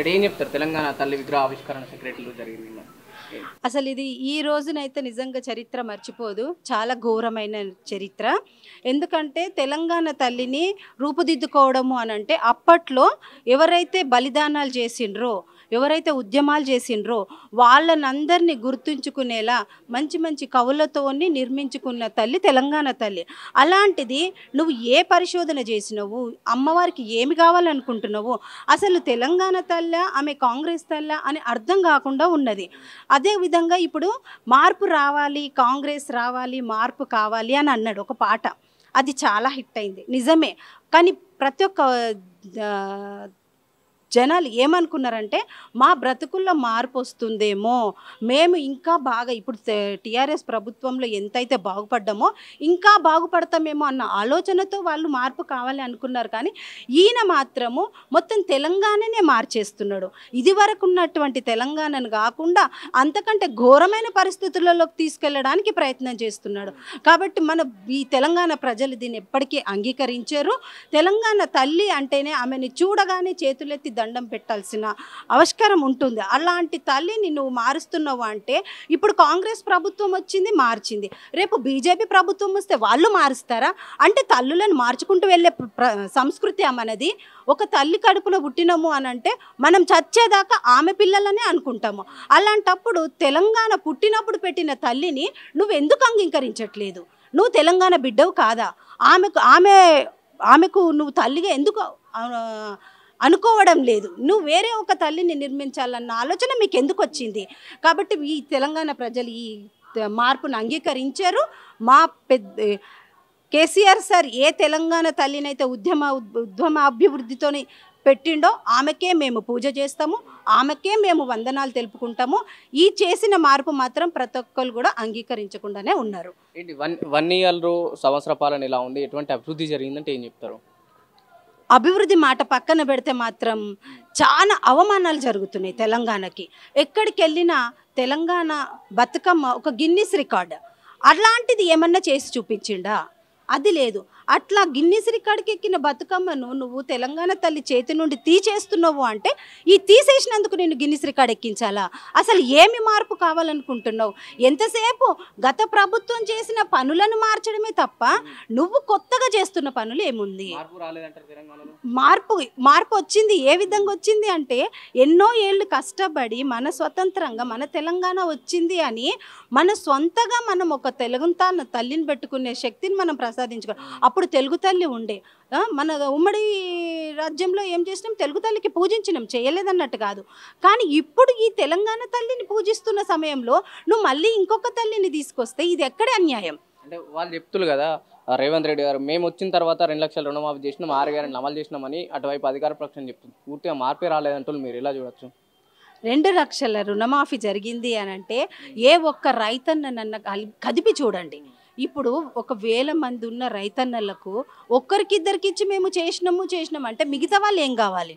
ఇక్కడ ఏం చెప్తారు తెలంగాణ తల్లి విగ్రహ ఆవిష్కరణ సెక్రటరీలో జరిగింది? అసలు ఇది ఈ రోజునైతే నిజంగా చరిత్ర మర్చిపోదు. చాలా ఘోరమైన చరిత్ర. ఎందుకంటే తెలంగాణ తల్లిని రూపుదిద్దుకోవడము అనంటే అప్పట్లో ఎవరైతే బలిదానాలు చేసిండ్రో, ఎవరైతే ఉద్యమాలు చేసిండ్రో వాళ్ళనందరినీ గుర్తుంచుకునేలా మంచి మంచి కవులతోని నిర్మించుకున్న తల్లి తెలంగాణ తల్లి. అలాంటిది నువ్వు ఏ పరిశోధన చేసినవు, అమ్మవారికి ఏమి కావాలనుకుంటున్నావు, అసలు తెలంగాణ తల్ల ఆమె కాంగ్రెస్ తల్ల అని అర్థం కాకుండా ఉన్నది. అదేవిధంగా ఇప్పుడు మార్పు రావాలి, కాంగ్రెస్ రావాలి, మార్పు కావాలి అని అన్నాడు ఒక పాట. అది చాలా హిట్ అయింది నిజమే. కానీ ప్రతి ఒక్క జనాలు ఏమనుకున్నారంటే మా బ్రతుకుల్లో మార్పు వస్తుందేమో, మేము ఇంకా బాగా ఇప్పుడు టీఆర్ఎస్ ప్రభుత్వంలో ఎంతైతే బాగుపడ్డామో ఇంకా బాగుపడతామేమో అన్న ఆలోచనతో వాళ్ళు మార్పు కావాలి అనుకున్నారు. కానీ ఈయన మాత్రము మొత్తం తెలంగాణనే మార్చేస్తున్నాడు. ఇది వరకు ఉన్నటువంటి తెలంగాణను కాకుండా అంతకంటే ఘోరమైన పరిస్థితులలోకి తీసుకెళ్ళడానికి ప్రయత్నం చేస్తున్నాడు. కాబట్టి ఈ తెలంగాణ ప్రజలు దీన్ని ఎప్పటికీ అంగీకరించారు. తెలంగాణ తల్లి అంటేనే ఆమెని చూడగానే చేతులెత్తి దండం పెట్టాల్సిన ఆవశ్యకం ఉంటుంది. అలాంటి తల్లిని నువ్వు మారుస్తున్నావు అంటే ఇప్పుడు కాంగ్రెస్ ప్రభుత్వం వచ్చింది, మార్చింది, రేపు బీజేపీ ప్రభుత్వం వస్తే వాళ్ళు మారుస్తారా? అంటే తల్లులను మార్చుకుంటూ వెళ్ళే సంస్కృతి మనది. ఒక తల్లి కడుపులో పుట్టినము అని అంటే మనం చచ్చేదాకా ఆమె పిల్లలనే అనుకుంటాము. అలాంటప్పుడు తెలంగాణ పుట్టినప్పుడు పెట్టిన తల్లిని నువ్వు ఎందుకు అంగీకరించట్లేదు? నువ్వు తెలంగాణ బిడ్డవు కాదా? ఆమెకు నువ్వు తల్లిగా ఎందుకు అనుకోవడం లేదు? నువ్వు వేరే ఒక తల్లిని నిర్మించాలన్న ఆలోచన మీకు ఎందుకు వచ్చింది? కాబట్టి ఈ తెలంగాణ ప్రజలు ఈ మార్పును అంగీకరించారు. మా కేసీఆర్ సార్ ఏ తెలంగాణ తల్లినైతే ఉద్యమ అభివృద్ధితో పెట్టిండో ఆమెకే మేము పూజ చేస్తాము, ఆమెకే మేము వందనాలు తెలుపుకుంటాము. ఈ చేసిన మార్పు మాత్రం ప్రతి ఒక్కరు కూడా అంగీకరించకుండానే ఉన్నారు. ఏంటి 1 year సంవత్సర పాలన ఎలా ఉంది, ఎటువంటి అభివృద్ధి జరిగిందంటే ఏం చెప్తారు? అభివృద్ధి మాట పక్కన పెడితే మాత్రం చాలా అవమానాలు జరుగుతున్నాయి తెలంగాణకి. ఎక్కడికి వెళ్ళినా తెలంగాణ బతుకమ్మ ఒక గిన్నిస్ రికార్డ్. అలాంటిది ఏమన్నా చేసి చూపించిండా? అది లేదు. అట్లా గిన్నిస్ రికార్డ్కి ఎక్కిన బతుకమ్మను నువ్వు తెలంగాణ తల్లి చేతి నుండి తీసేస్తున్నావు అంటే ఈ తీసేసినందుకు నేను గిన్నిస్ రికార్డ్ ఎక్కించాలా? అసలు ఏమి మార్పు కావాలనుకుంటున్నావు? ఎంతసేపు గత ప్రభుత్వం చేసిన పనులను మార్చడమే తప్ప నువ్వు కొత్తగా చేస్తున్న పనులు ఏముంది? మార్పు వచ్చింది. ఏ విధంగా వచ్చింది అంటే ఎన్నో ఏళ్ళు కష్టపడి మన స్వతంత్రంగా మన తెలంగాణ వచ్చింది అని మన సొంతగా మనం ఒక తెలంగాణ తల్లిని పెట్టుకునే శక్తిని మనం ప్రసాదించుకో. అప్పుడు తెలుగు తల్లి ఉండే, మన ఉమ్మడి రాజ్యంలో ఏం చేసినాం? తెలుగు తల్లికి పూజించినాం, చేయలేదన్నట్టు కాదు. కానీ ఇప్పుడు ఈ తెలంగాణ తల్లిని పూజిస్తున్న సమయంలో నువ్వు మళ్ళీ ఇంకొక తల్లిని తీసుకొస్తే ఇది ఎక్కడే అన్యాయం? అంటే వాళ్ళు చెప్తున్నారు కదా రేవంత్ రెడ్డి గారు, మేము వచ్చిన తర్వాత 2 లక్షల రుణమాఫీ చేసినాం, 6 గ్యారెంటీలు అమలు చేసినామని అటువైపు అధికార పక్షం చెప్తుంది. పూర్తిగా మార్పే రాలేదంటూ మీరు ఎలా చూడొచ్చు? 2 లక్షల రుణమాఫీ జరిగింది అని అంటే ఏ ఒక్క రైతన్న కదిపి చూడండి. ఇప్పుడు 1,000 మంది ఉన్న రైతన్నలకు ఒక్కరికిద్దరికి ఇచ్చి మేము చేసినాము అంటే మిగతా వాళ్ళు ఏం కావాలి?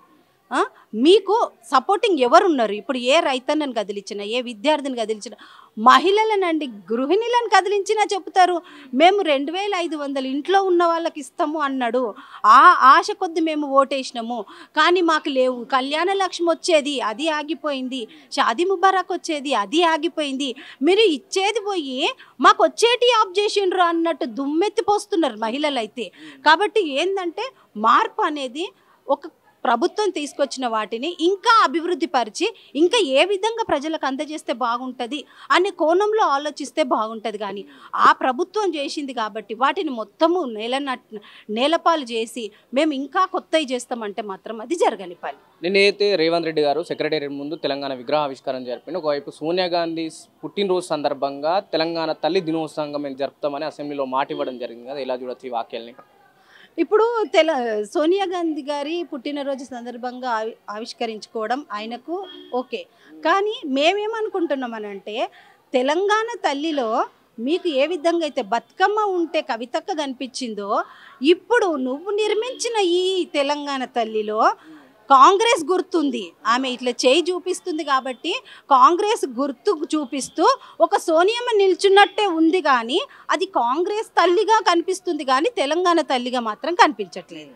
మీకు సపోర్టింగ్ ఎవరున్నారు? ఇప్పుడు ఏ రైతన్నను కదిలించినా, ఏ విద్యార్థిని కదిలించినా, మహిళలనండి గృహిణులను కదిలించినా చెప్తారు మేము 2,500 ఇంట్లో ఉన్న వాళ్ళకి ఇస్తాము అన్నాడు. ఆ ఆశ కొద్ది మేము ఓటేసినాము, కానీ మాకు లేవు. కళ్యాణ లక్ష్మి వచ్చేది, అది ఆగిపోయింది. షాదీ ముబారక్ వచ్చేది, అది ఆగిపోయింది. మీరు ఇచ్చేది పోయి మాకు వచ్చేటి ఆఫ్ చేసిండ్రు అన్నట్టు దుమ్మెత్తిపోస్తున్నారు మహిళలు అయితే. కాబట్టి ఏంటంటే మార్పు అనేది ఒక ప్రభుత్వం తీసుకొచ్చిన వాటిని ఇంకా అభివృద్ధి పరిచి ఇంకా ఏ విధంగా ప్రజలకు అందజేస్తే బాగుంటుంది అనే కోణంలో ఆలోచిస్తే బాగుంటుంది. కానీ ఆ ప్రభుత్వం చేసింది కాబట్టి వాటిని మొత్తము నేలపాలు చేసి మేము ఇంకా కొత్తవి చేస్తామంటే మాత్రం అది జరగని పని. నేనైతే రేవంత్ రెడ్డి గారు సెక్రటేరియట్ ముందు తెలంగాణ విగ్రహ ఆవిష్కారం జరిపింది. ఒకవైపు సోనియా గాంధీ పుట్టినరోజు సందర్భంగా తెలంగాణ తల్లి దినోత్సవంగా మేము జరుపుతామని అసెంబ్లీలో మాట ఇవ్వడం జరిగింది కదా, ఇలా చూడొచ్చు ఈ వాక్యాలని? ఇప్పుడు సోనియా గాంధీ గారి పుట్టినరోజు సందర్భంగా ఆవిష్కరించుకోవడం ఆయనకు ఓకే. కానీ మేమేమనుకుంటున్నామనంటే తెలంగాణ తల్లిలో మీకు ఏ విధంగా అయితే బతుకమ్మ ఉంటే కవితక్క కనిపించిందో ఇప్పుడు నువ్వు నిర్మించిన ఈ తెలంగాణ తల్లిలో కాంగ్రెస్ గుర్తుంది. ఆమె ఇట్లా చేయి చూపిస్తుంది కాబట్టి కాంగ్రెస్ గుర్తు చూపిస్తూ ఒక సోనియమ్మ నిల్చున్నట్టే ఉంది, కానీ అది కాంగ్రెస్ తల్లిగా కనిపిస్తుంది కానీ తెలంగాణ తల్లిగా మాత్రం కనిపించట్లేదు.